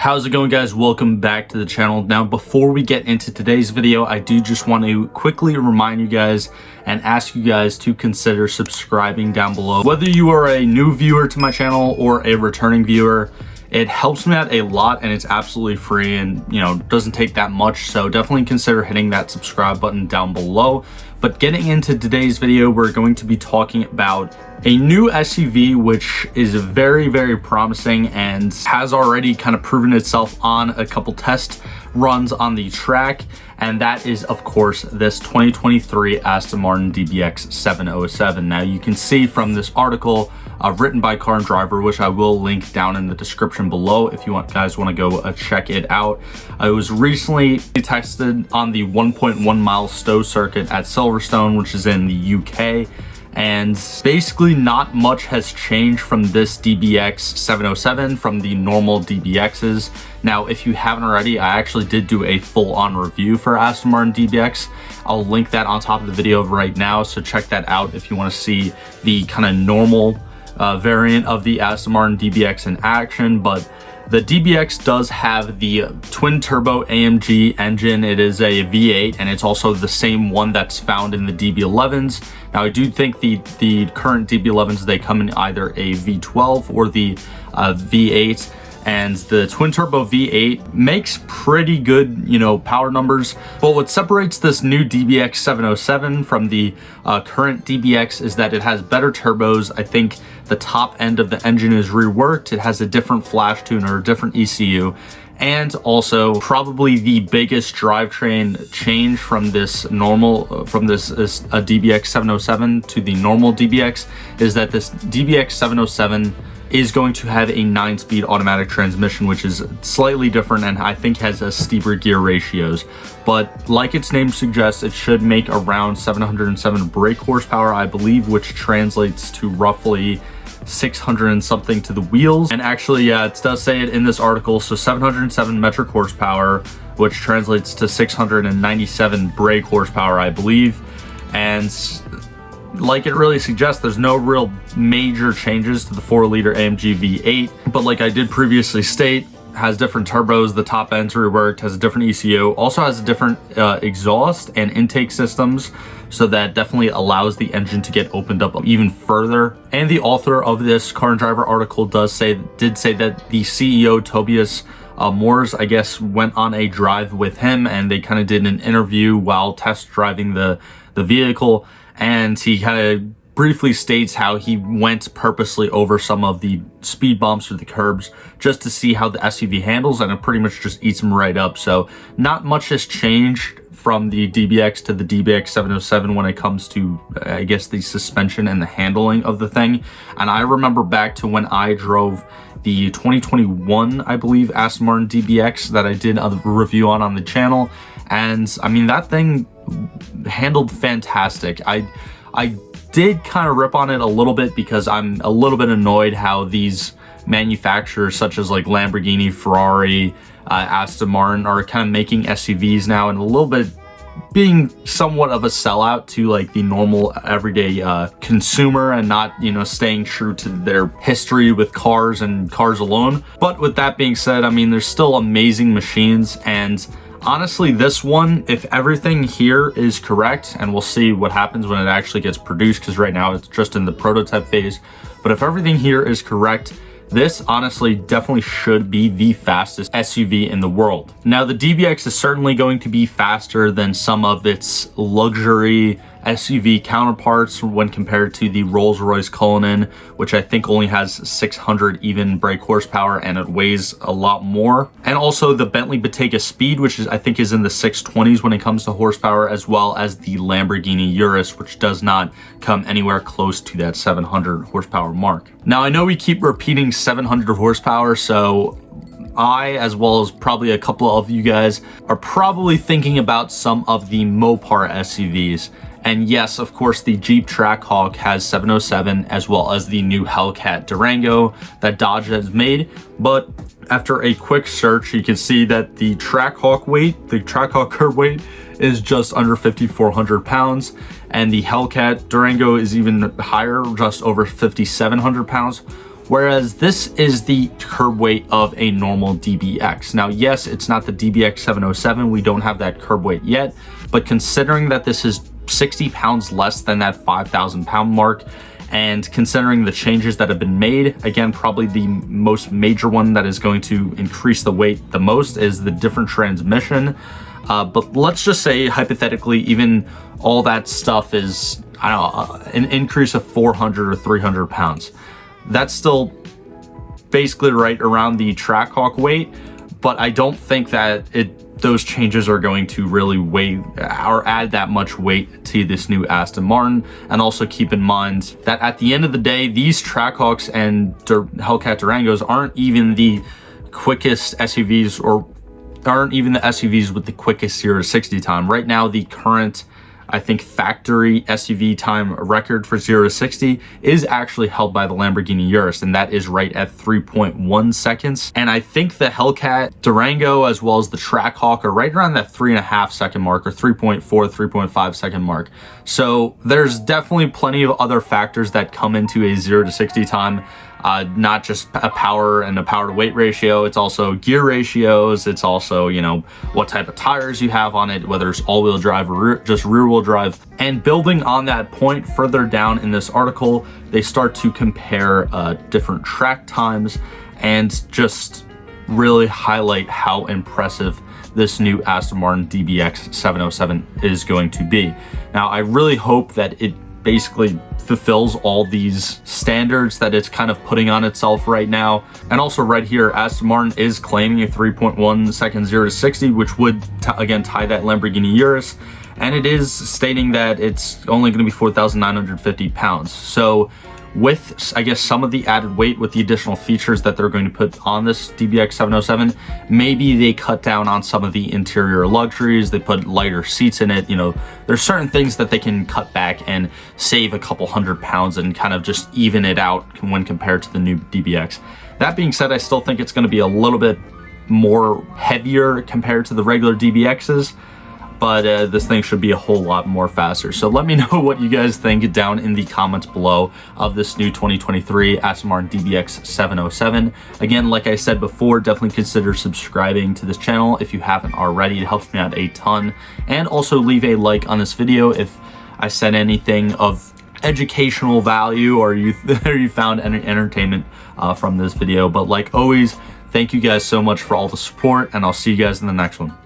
How's it going, guys? Welcome back to the channel. Now, before we get into today's video, I do just want to quickly remind you guys and ask you guys to consider subscribing down below. Whether you are a new viewer to my channel or a returning viewer, it helps me out a lot and it's absolutely free and, doesn't take that much. So definitely consider hitting that subscribe button down below. But getting into today's video, we're going to be talking about a new SUV, which is very, very promising and has already kind of proven itself on a couple test runs on the track. And that is, of course, this 2023 Aston Martin DBX 707. Now, you can see from this article written by Car and Driver, which I will link down in the description below if you guys want to go check it out. It was recently tested on the 1.1 mile Stowe circuit at Silverstone, which is in the UK. And basically not much has changed from this DBX 707 from the normal DBXs. Now, if you haven't already, I actually did do a full-on review for Aston Martin DBX. I'll link that on top of the video right now, so check that out if you want to see the kind of normal variant of the Aston Martin DBX in action. But the DBX does have the twin turbo AMG engine. It is a V8 and it's also the same one that's found in the DB11s. Now, I do think the current DB11s, they come in either a V12 or the V8. And the twin turbo V8 makes pretty good, power numbers. But what separates this new DBX 707 from the current DBX is that it has better turbos. I think the top end of the engine is reworked. It has a different flash tune or a different ECU. And also probably the biggest drivetrain change from this DBX 707 to the normal DBX is that this DBX 707 is going to have a 9-speed automatic transmission, which is slightly different and I think has a steeper gear ratios. But like its name suggests, it should make around 707 brake horsepower, I believe, which translates to roughly 600 and something to the wheels. And actually, yeah, it does say it in this article. So 707 metric horsepower, which translates to 697 brake horsepower, I believe. And like it really suggests, there's no real major changes to the 4-liter AMG V8, but like I did previously state, has different turbos, the top end's reworked, has a different ECU, also has a different exhaust and intake systems, so that definitely allows the engine to get opened up even further. And the author of this Car and Driver article did say that the CEO Tobias Moores, I guess, went on a drive with him and they kind of did an interview while test driving the vehicle. And he kind of briefly states how he went purposely over some of the speed bumps or the curbs just to see how the SUV handles, and it pretty much just eats them right up. So not much has changed from the DBX to the DBX 707 when it comes to, I guess, the suspension and the handling of the thing. And I remember back to when I drove the 2021, I believe, Aston Martin DBX that I did a review on the channel. And I mean, that thing handled fantastic. I did kind of rip on it a little bit because I'm a little bit annoyed how these manufacturers such as like Lamborghini, Ferrari, Aston Martin are kind of making SUVs now and a little bit being somewhat of a sellout to like the normal everyday consumer and not, staying true to their history with cars and cars alone. But with that being said, I mean, there's still amazing machines. And honestly, this one, if everything here is correct, and we'll see what happens when it actually gets produced, because right now it's just in the prototype phase, but if everything here is correct, this honestly definitely should be the fastest SUV in the world. Now, the DBX is certainly going to be faster than some of its luxury SUV counterparts when compared to the Rolls-Royce Cullinan, which I think only has 600 even brake horsepower and it weighs a lot more. And also the Bentley Bottega Speed, which I think is in the 620s when it comes to horsepower, as well as the Lamborghini Urus, which does not come anywhere close to that 700 horsepower mark. Now, I know we keep repeating 700 horsepower, so I, as well as probably a couple of you guys, are probably thinking about some of the Mopar SUVs. And yes, of course, the Jeep Trackhawk has 707, as well as the new Hellcat Durango that Dodge has made. But after a quick search, you can see that the Trackhawk curb weight is just under 5,400 pounds. And the Hellcat Durango is even higher, just over 5,700 pounds. whereas this is the curb weight of a normal DBX. Now, yes, it's not the DBX 707. We don't have that curb weight yet, but considering that this is 60 pounds less than that 5,000 pound mark, and considering the changes that have been made, again, probably the most major one that is going to increase the weight the most is the different transmission. But let's just say, hypothetically, even all that stuff is, I don't know, an increase of 400 or 300 pounds. That's still basically right around the Trackhawk weight, but I don't think that those changes are going to really weigh or add that much weight to this new Aston Martin. And also keep in mind that at the end of the day, these Trackhawks and Hellcat Durangos aren't even the quickest SUVs, or aren't even the SUVs with the quickest 0 to 60 time. Right now, the current, I think, factory SUV time record for 0 to 60 is actually held by the Lamborghini Urus, and that is right at 3.1 seconds. And I think the Hellcat Durango as well as the Trackhawk are right around that 3.5 second mark, or 3.4, 3.5 second mark. So there's definitely plenty of other factors that come into a 0 to 60 time. Not just a power and a power to weight ratio, it's also gear ratios, it's also, you know, what type of tires you have on it, whether it's all-wheel drive or just rear-wheel drive. And building on that point, further down in this article, they start to compare different track times and just really highlight how impressive this new Aston Martin DBX 707 is going to be. Now, I really hope that it basically fulfills all these standards that it's kind of putting on itself right now. And also right here, Aston Martin is claiming a 3.1 second 0 to 60, which would again tie that Lamborghini Urus. And it is stating that it's only going to be 4,950 pounds. So with, I guess, some of the added weight with the additional features that they're going to put on this DBX 707, maybe they cut down on some of the interior luxuries, they put lighter seats in it. You know, there's certain things that they can cut back and save a couple 100 pounds and kind of just even it out when compared to the new DBX. That being said, I still think it's going to be a little bit more heavier compared to the regular DBXs, but this thing should be a whole lot more faster. So let me know what you guys think down in the comments below of this new 2023 Aston Martin DBX 707. Again, like I said before, definitely consider subscribing to this channel if you haven't already. It helps me out a ton. And also leave a like on this video if I said anything of educational value or you found any entertainment from this video. But like always, thank you guys so much for all the support, and I'll see you guys in the next one.